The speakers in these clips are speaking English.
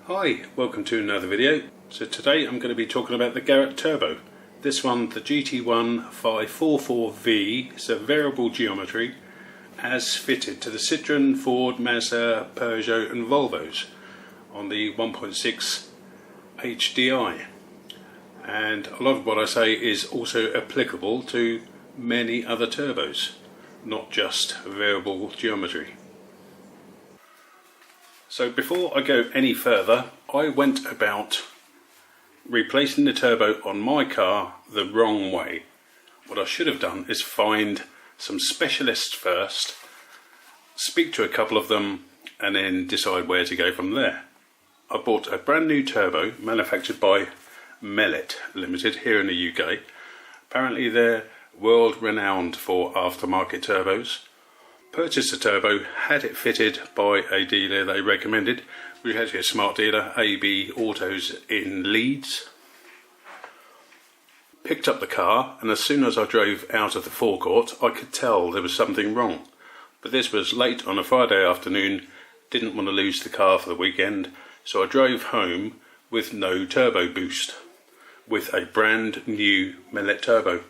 Hi, welcome to another video. So today I'm going to be talking about the Garrett Turbo. This one, the GT1 544V, it's a variable geometry as fitted to the Citroen, Ford, Mazda, Peugeot and Volvos on the 1.6 HDI. And a lot of what I say is also applicable to many other turbos, not just variable geometry. So before I go any further, I went about replacing the turbo on my car the wrong way. What I should have done is find some specialists first, speak to a couple of them, and then decide where to go from there. I bought a brand new turbo manufactured by Melett Limited here in the UK. Apparently they're world renowned for aftermarket turbos. Purchased the turbo, had it fitted by a dealer they recommended, which is actually a smart dealer, AB Autos in Leeds. Picked up the car, and as soon as I drove out of the forecourt I could tell there was something wrong. But this was late on a Friday afternoon, didn't want to lose the car for the weekend, so I drove home with no turbo boost, with a brand new Melett turbo.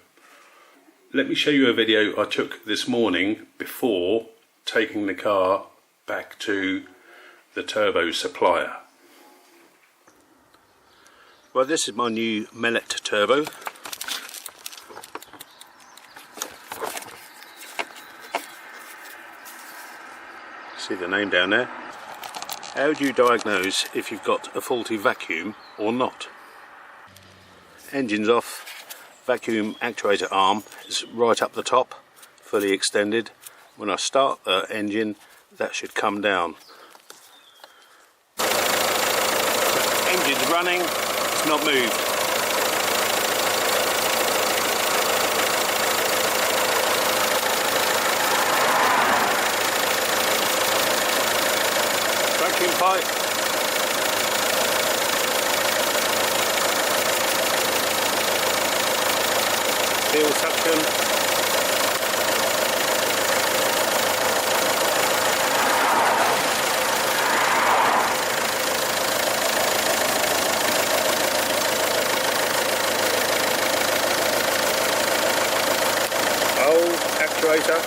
Let me show you a video I took this morning before taking the car back to the turbo supplier. Well, this is my new Melett turbo. See the name down there? How do you diagnose if you've got a faulty vacuum or not? Engine's off. Vacuum actuator arm is right up the top, fully extended. When I start the engine, that should come down. Engine's running, it's not moved. Vacuum pipe. Seal suction. Old actuator.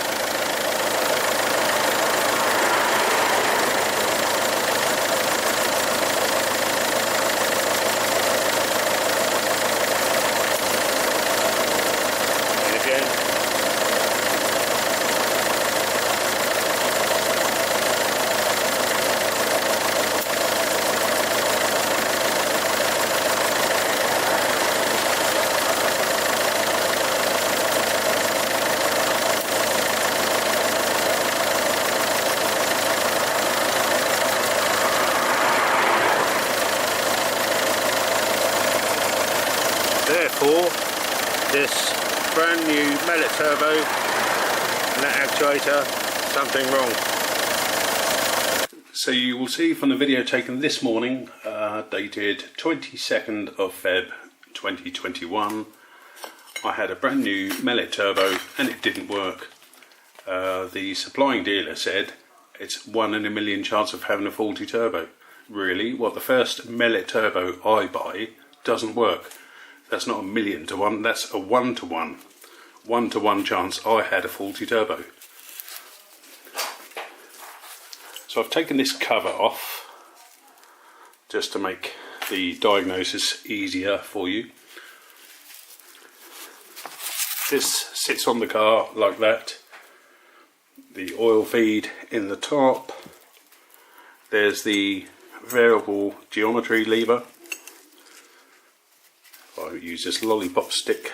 Therefore, this brand new Melett turbo and that actuator, something wrong. So you will see from the video taken this morning, dated 22nd of Feb 2021, I had a brand new Melett turbo and it didn't work. The supplying dealer said it's 1 in a million chance of having a faulty turbo. Really? What, the first Melett turbo I buy doesn't work? That's not 1,000,000 to 1, that's a 1 to 1. 1 to 1 chance I had a faulty turbo. So I've taken this cover off just to make the diagnosis easier for you. This sits on the car like that. The oil feed in the top. There's the variable geometry lever. I use this lollipop stick,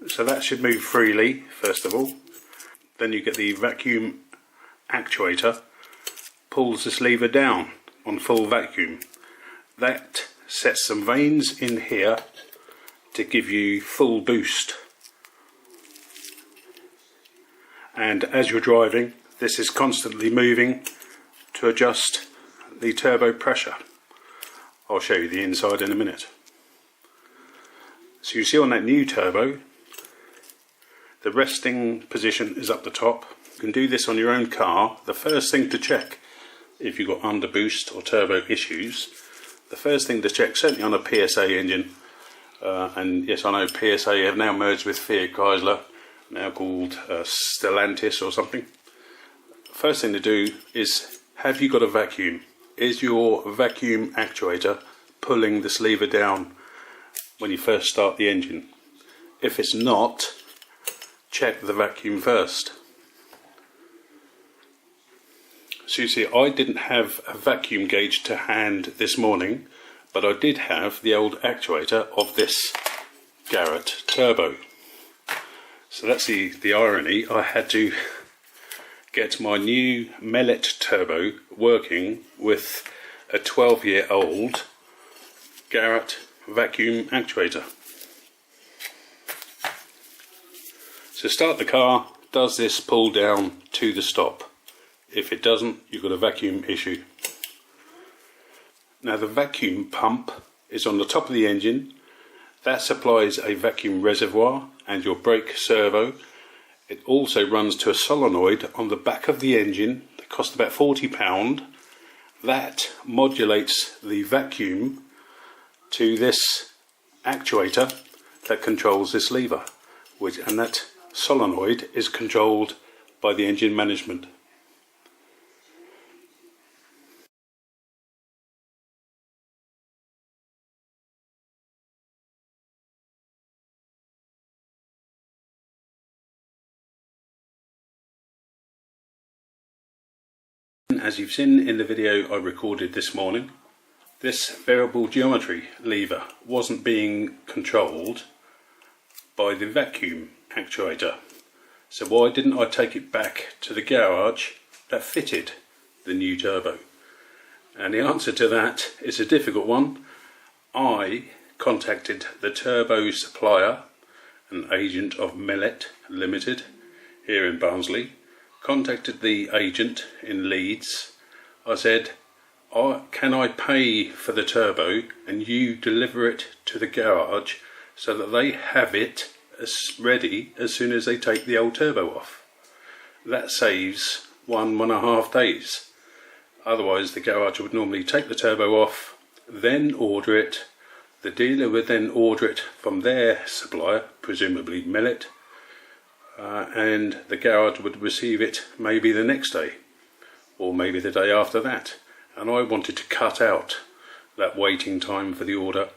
so that should move freely first of all. Then you get the vacuum actuator, pulls this lever down on full vacuum. That sets some vanes in here to give you full boost, and as you're driving this is constantly moving to adjust the turbo pressure. I'll show you the inside in a minute. So you see on that new turbo, the resting position is up the top. You can do this on your own car. The first thing to check if you've got underboost or turbo issues, the first thing to check, certainly on a PSA engine, and yes, I know PSA have now merged with Fiat Chrysler, now called Stellantis or something. First thing to do is, have you got a vacuum? Is your vacuum actuator pulling this lever down when you first start the engine? If it's not, check the vacuum first. So you see, I didn't have a vacuum gauge to hand this morning, but I did have the old actuator of this Garrett turbo. So that's the irony. I had to get my new Melett turbo working with a 12-year-old Garrett vacuum actuator. So start the car, does this pull down to the stop? If it doesn't, you've got a vacuum issue. Now the vacuum pump is on the top of the engine. That supplies a vacuum reservoir and your brake servo. It also runs to a solenoid on the back of the engine that costs about £40. That modulates the vacuum to this actuator that controls this lever, and that solenoid is controlled by the engine management. As you've seen in the video I recorded this morning, this variable geometry lever wasn't being controlled by the vacuum actuator. So why didn't I take it back to the garage that fitted the new turbo? And the answer to that is a difficult one. I contacted the turbo supplier, an agent of Melett Limited here in Barnsley, contacted the agent in Leeds. I said, can I pay for the turbo and you deliver it to the garage so that they have it ready as soon as they take the old turbo off? That saves 1.5 days. Otherwise the garage would normally take the turbo off, then order it. The dealer would then order it from their supplier, presumably Melett, and the garage would receive it maybe the next day or maybe the day after that. And I wanted to cut out that waiting time for the order,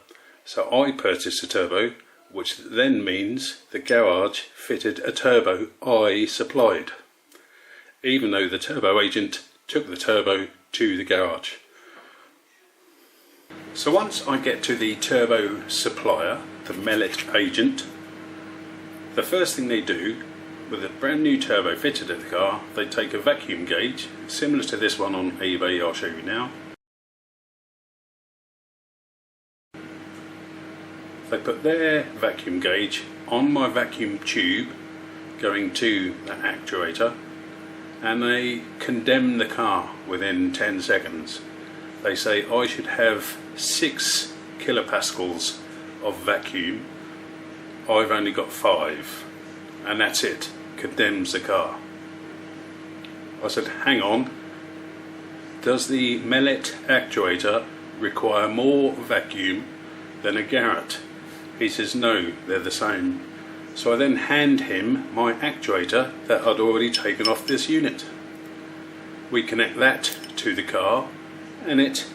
so I purchased a turbo, which then means the garage fitted a turbo I supplied, even though the turbo agent took the turbo to the garage. So once I get to the turbo supplier, the Melett agent, the first thing they do with a brand new turbo fitted at the car, they take a vacuum gauge, similar to this one on eBay I'll show you now. They put their vacuum gauge on my vacuum tube going to the actuator, and they condemn the car within 10 seconds. They say I should have 6 kilopascals of vacuum. I've only got 5, and that's it. Condemns the car. I said, hang on, does the Melett actuator require more vacuum than a Garrett? He says no, they're the same. So I then hand him my actuator that I'd already taken off this unit. We connect that to the car and it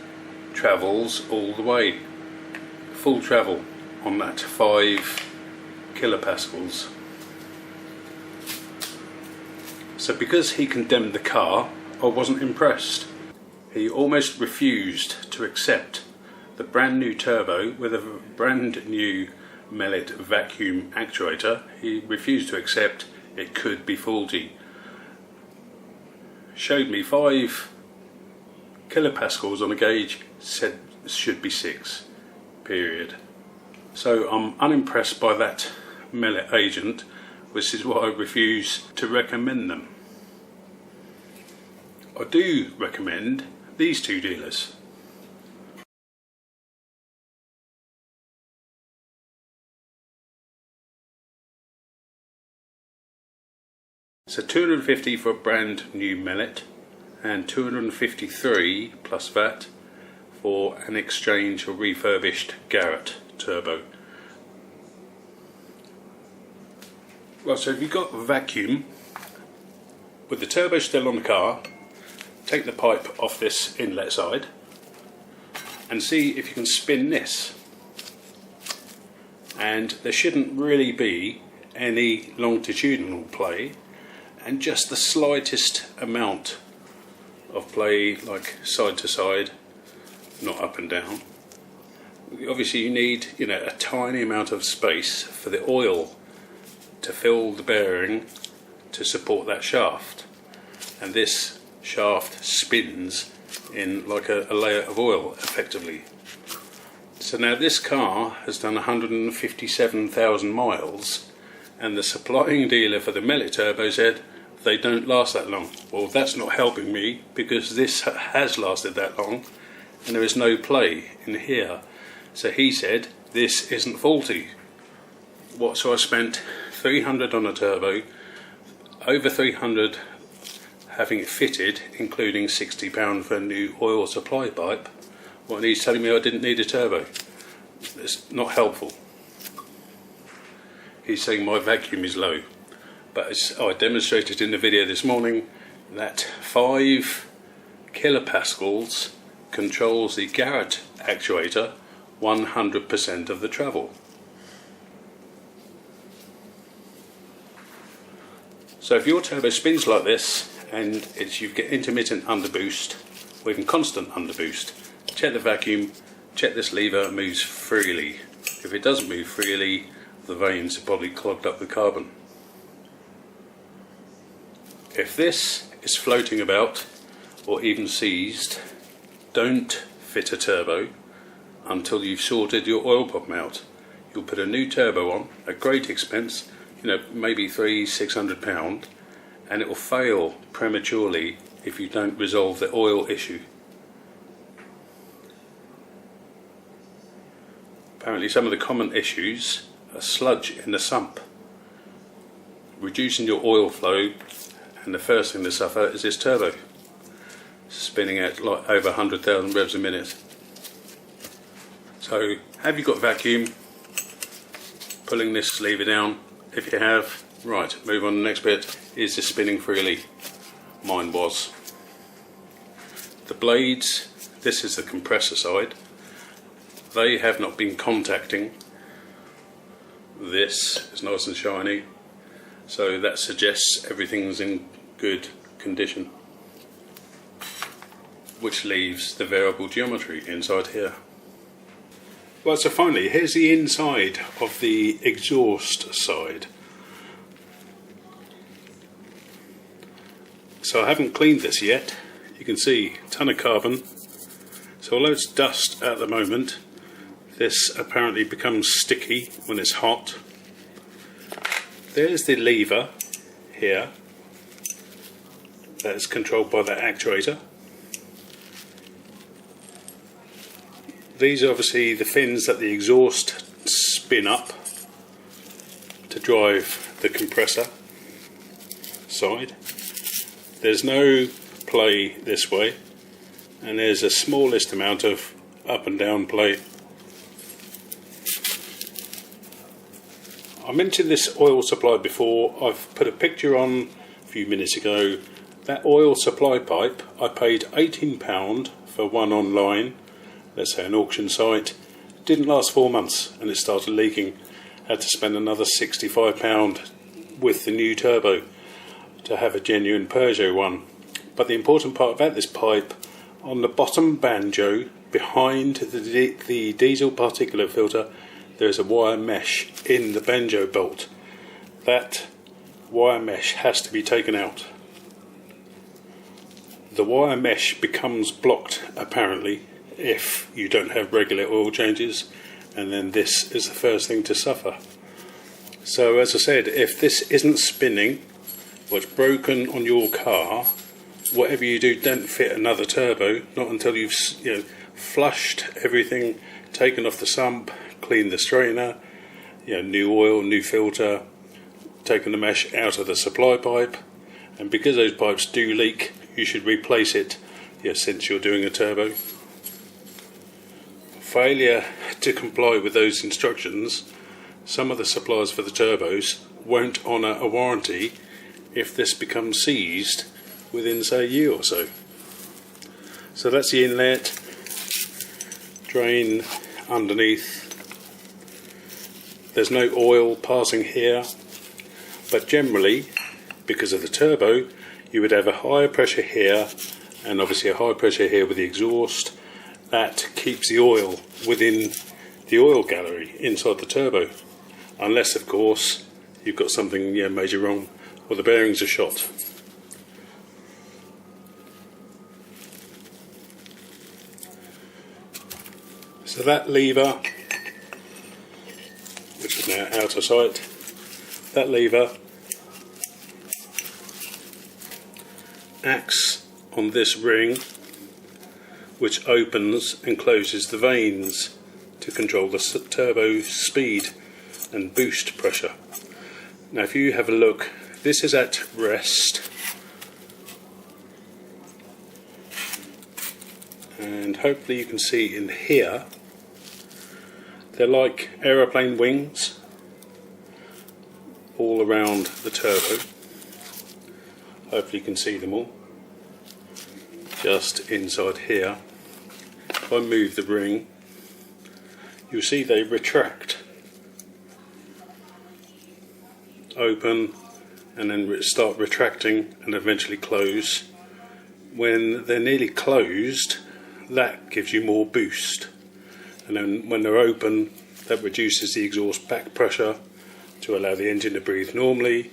travels all the way. Full travel on that 5 kilopascals. So because he condemned the car, I wasn't impressed. He almost refused to accept the brand new turbo with a brand new Melett vacuum actuator. He refused to accept it could be faulty. Showed me 5 kilopascals on a gauge, said should be 6, period. So I'm unimpressed by that Melett agent, which is why I refuse to recommend them. I do recommend these 2 dealers. So £250 for a brand new Melett, and $253 plus VAT for an exchange or refurbished Garrett turbo. Right, so if you've got a vacuum with the turbo still on the car, take the pipe off this inlet side and see if you can spin this. And there shouldn't really be any longitudinal play, and just the slightest amount of play, like side to side, not up and down. Obviously you need, a tiny amount of space for the oil to fill the bearing to support that shaft, and this shaft spins in like a layer of oil effectively. So now this car has done 157,000 miles, and the supplying dealer for the Melett turbo said they don't last that long. Well, that's not helping me, because this has lasted that long and there is no play in here. So he said this isn't faulty. So I spent 300 on a turbo, over 300 having it fitted, including £60 for a new oil supply pipe. Well, he's telling me I didn't need a turbo. It's not helpful. He's saying my vacuum is low, but as I demonstrated in the video this morning, that 5 kilopascals controls the Garrett actuator 100% of the travel. So if your turbo spins like this and you get intermittent underboost or even constant underboost, check the vacuum, check this lever moves freely. If it doesn't move freely, the vanes are probably clogged up with carbon. If this is floating about or even seized, don't fit a turbo until you've sorted your oil problem out. You'll put a new turbo on at great expense, maybe £300-600, and it will fail prematurely if you don't resolve the oil issue. Apparently some of the common issues are sludge in the sump, reducing your oil flow, and the first thing to suffer is this turbo spinning at like over 100,000 revs a minute. So have you got vacuum? Pulling this lever down. If you have, right, move on to the next bit. Is this spinning freely? Mine was. The blades, this is the compressor side, they have not been contacting. This is nice and shiny, so that suggests everything's in good condition, which leaves the variable geometry inside here. Well, so finally, here's the inside of the exhaust side. So I haven't cleaned this yet. You can see a ton of carbon. So although it's dust at the moment, this apparently becomes sticky when it's hot. There's the lever here that is controlled by the actuator. These are obviously the fins that the exhaust spin up to drive the compressor side. There's no play this way, and there's a smallest amount of up and down play. I mentioned this oil supply before. I've put a picture on a few minutes ago. That oil supply pipe, I paid £18 for one online, let's say an auction site. It didn't last 4 months and it started leaking. Had to spend another £65 with the new turbo to have a genuine Peugeot one. But the important part about this pipe, on the bottom banjo behind the diesel particulate filter, there's a wire mesh in the banjo bolt. That wire mesh has to be taken out. The wire mesh becomes blocked apparently if you don't have regular oil changes, and then this is the first thing to suffer. So as I said, if this isn't spinning or it's broken on your car, whatever you do, don't fit another turbo, not until you've flushed everything, taken off the sump, cleaned the strainer, new oil, new filter, taken the mesh out of the supply pipe. And because those pipes do leak, you should replace it, since you're doing a turbo. Failure to comply with those instructions, some of the suppliers for the turbos won't honour a warranty if this becomes seized within, say, a year or so. So that's the inlet, drain underneath. There's no oil passing here, but generally, because of the turbo, you would have a higher pressure here, and obviously a high pressure here with the exhaust. That keeps the oil within the oil gallery inside the turbo, unless of course you've got something major wrong or the bearings are shot. So that lever, which is now out of sight, that lever acts on this ring, which opens and closes the vanes to control the turbo speed and boost pressure. Now if you have a look, this is at rest, and hopefully you can see in here, they're like aeroplane wings all around the turbo. Hopefully you can see them all. Just inside here, if I move the ring, you'll see they retract, open, and then start retracting and eventually close. When they're nearly closed, that gives you more boost, and then when they're open, that reduces the exhaust back pressure to allow the engine to breathe normally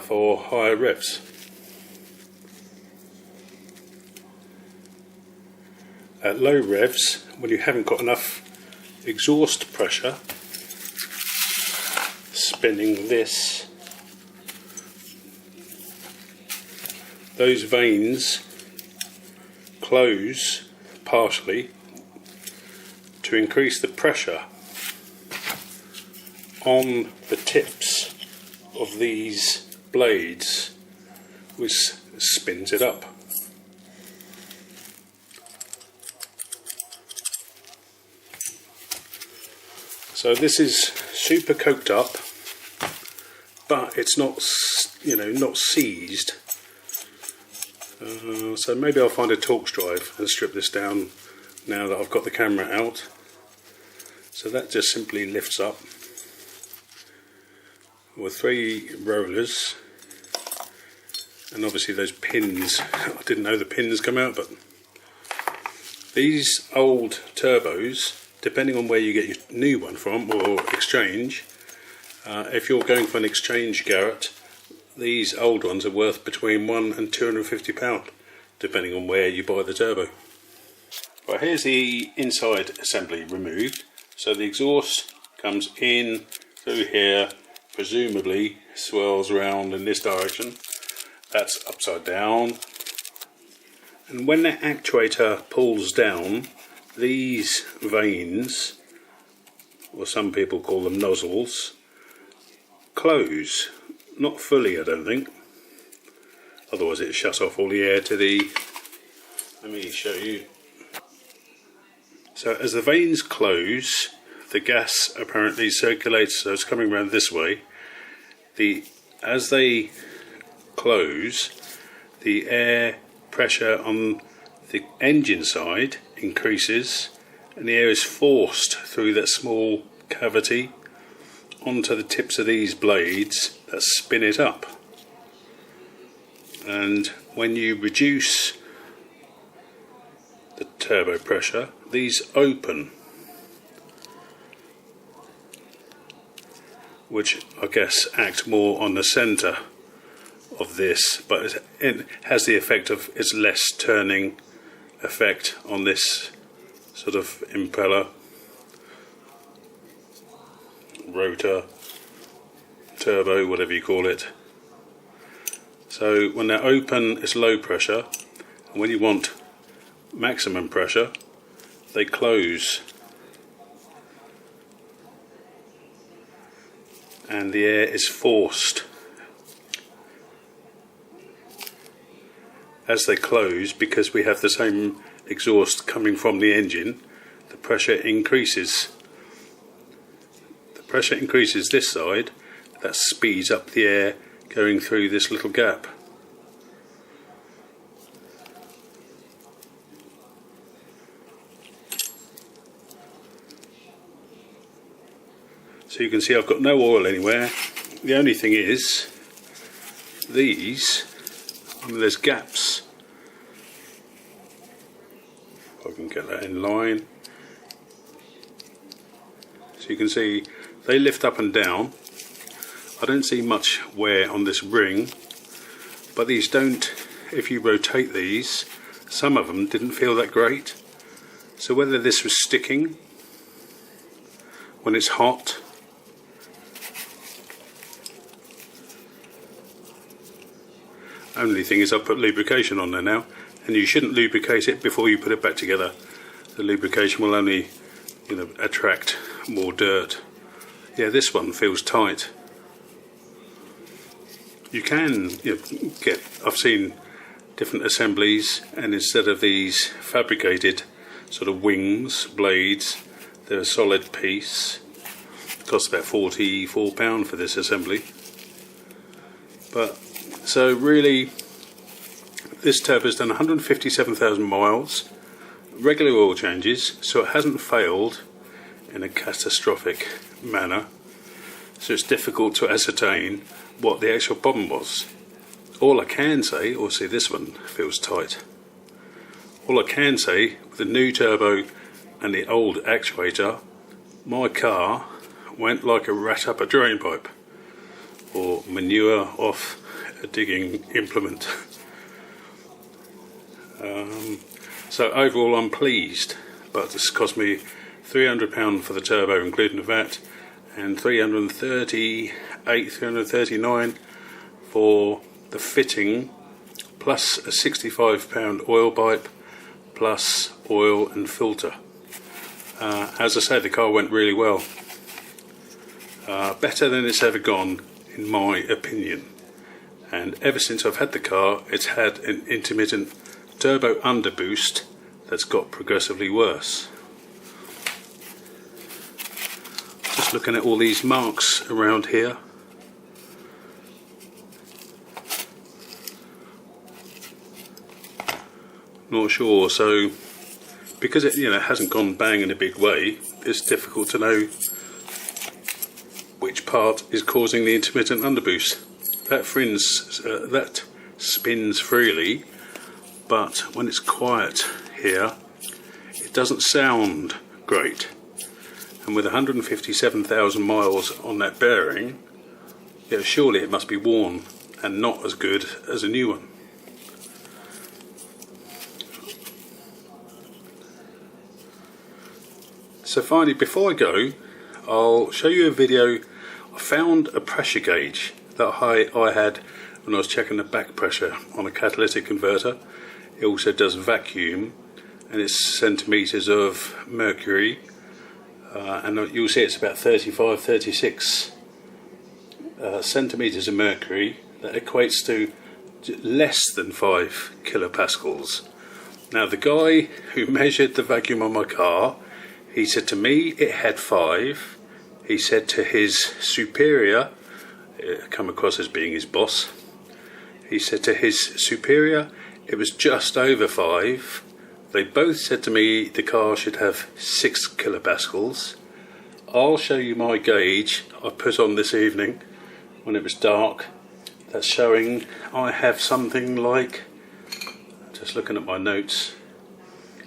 for higher revs. At low revs, when you haven't got enough exhaust pressure, spinning this, those vanes close partially to increase the pressure on the tips of these blades, which spins it up. So this is super coked up, but it's not, not seized. So maybe I'll find a Torx drive and strip this down now that I've got the camera out. So that just simply lifts up with 3 rollers, and obviously those pins, I didn't know the pins come out, but these old turbos, depending on where you get your new one from or exchange, if you're going for an exchange Garrett, these old ones are worth between £1 and £250, depending on where you buy the turbo. Right, here's the inside assembly removed. So the exhaust comes in through here, presumably swirls around in this direction. That's upside down. And when the actuator pulls down, these vanes, or some people call them nozzles, close. Not fully, I don't think. Otherwise it shuts off all the air to the... Let me show you. So as the vanes close, the gas apparently circulates, so it's coming around this way. As they close, the air pressure on the engine side increases, and the air is forced through that small cavity onto the tips of these blades that spin it up. And when you reduce the turbo pressure, these open, which I guess act more on the centre of this, but it has the effect of it's less turning effect on this sort of impeller, rotor, turbo, whatever you call it. So when they're open, it's low pressure, and when you want maximum pressure, they close, and the air is forced as they close, because we have the same exhaust coming from the engine, the pressure increases. The pressure increases this side, that speeds up the air going through this little gap. So you can see I've got no oil anywhere. The only thing is, these, there's gaps. If I can get that in line. So you can see they lift up and down. I don't see much wear on this ring, but these don't, if you rotate these, some of them didn't feel that great. So whether this was sticking when it's hot, only thing is I've put lubrication on there now, and you shouldn't lubricate it before you put it back together. The lubrication will only, attract more dirt. Yeah, this one feels tight. You can get, I've seen different assemblies, and instead of these fabricated sort of wings, blades, they're a solid piece. It costs about £44 for this assembly. But so really, this turbo's done 157,000 miles, regular oil changes, so it hasn't failed in a catastrophic manner. So it's difficult to ascertain what the actual problem was. All I can say, or see this one feels tight. All I can say, with the new turbo and the old actuator, my car went like a rat up a drain pipe, or manure off a digging implement. So overall I'm pleased, but this cost me £300 for the turbo including the VAT, and £339 for the fitting, plus a £65 oil pipe, plus oil and filter. As I said, the car went really well. Better than it's ever gone, in my opinion. And ever since I've had the car, it's had an intermittent turbo underboost that's got progressively worse. Just looking at all these marks around here. Not sure, so because it hasn't gone bang in a big way, it's difficult to know which part is causing the intermittent underboost. That spins freely, but when it's quiet here, it doesn't sound great. And with 157,000 miles on that bearing, surely it must be worn and not as good as a new one. So finally, before I go, I'll show you a video. I found a pressure gauge that I had when I was checking the back pressure on a catalytic converter. It also does vacuum, and it's centimetres of mercury, and you'll see it's about 36 centimetres of mercury. That equates to less than 5 kilopascals. Now the guy who measured the vacuum on my car, he said to me it had 5. He said to his superior, come across as being his boss, he said to his superior it was just over 5. They both said to me the car should have 6 kilopascals. I'll show you my gauge I put on this evening when it was dark. That's showing I have something like, just looking at my notes,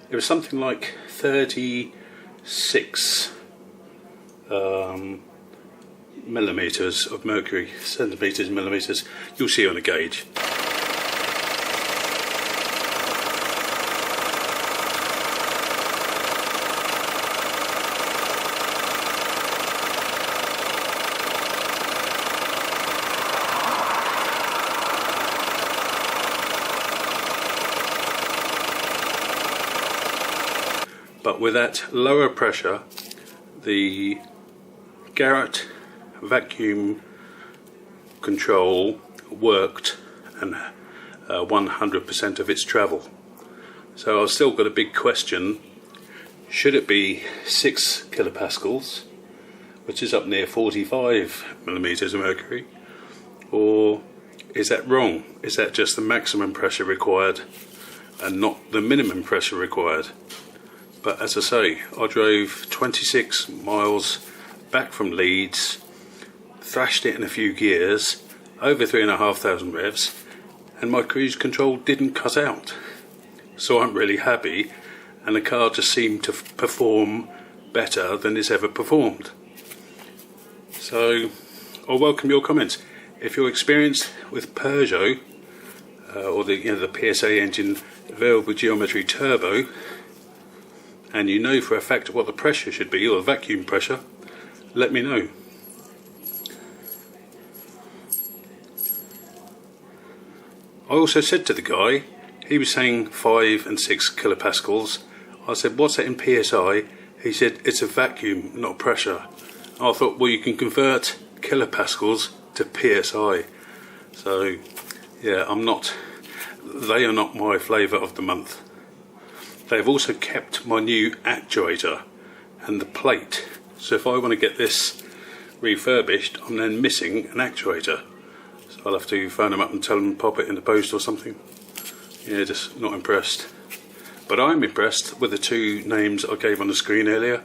it was something like 36 millimeters of mercury, centimeters, millimeters. You'll see on the gauge. But with that lower pressure, the Garrett vacuum control worked and 100% of its travel. So I've still got a big question. Should it be 6 kilopascals, which is up near 45 millimeters of mercury, or is that wrong? Is that just the maximum pressure required and not the minimum pressure required? But as I say, I drove 26 miles back from Leeds, thrashed it in a few gears, over 3,500 revs, and my cruise control didn't cut out. So I'm really happy, and the car just seemed to perform better than it's ever performed. So I'll welcome your comments. If you're experienced with Peugeot or the PSA engine variable geometry turbo, and you know for a fact what the pressure should be, or the vacuum pressure, let me know. I also said to the guy, he was saying 5 and 6 kilopascals. I said, what's that in PSI? He said, it's a vacuum, not pressure. I thought, well, you can convert kilopascals to PSI. So, yeah, they are not my flavour of the month. They've also kept my new actuator and the plate. So if I want to get this refurbished, I'm then missing an actuator. So I'll have to phone them up and tell them to pop it in the post or something. Yeah, just not impressed. But I'm impressed with the two names I gave on the screen earlier.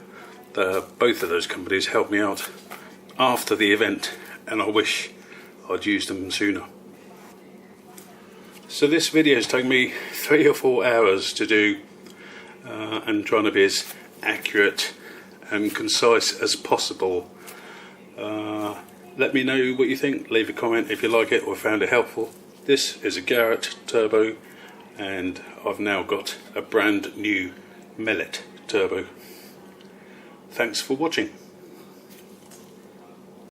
Both of those companies helped me out after the event, and I wish I'd used them sooner. So this video has taken me 3 or 4 hours to do, and trying to be as accurate and concise as possible. Let me know what you think. Leave a comment if you like it or found it helpful. This is a Garrett turbo, and I've now got a brand new Melett turbo. Thanks for watching.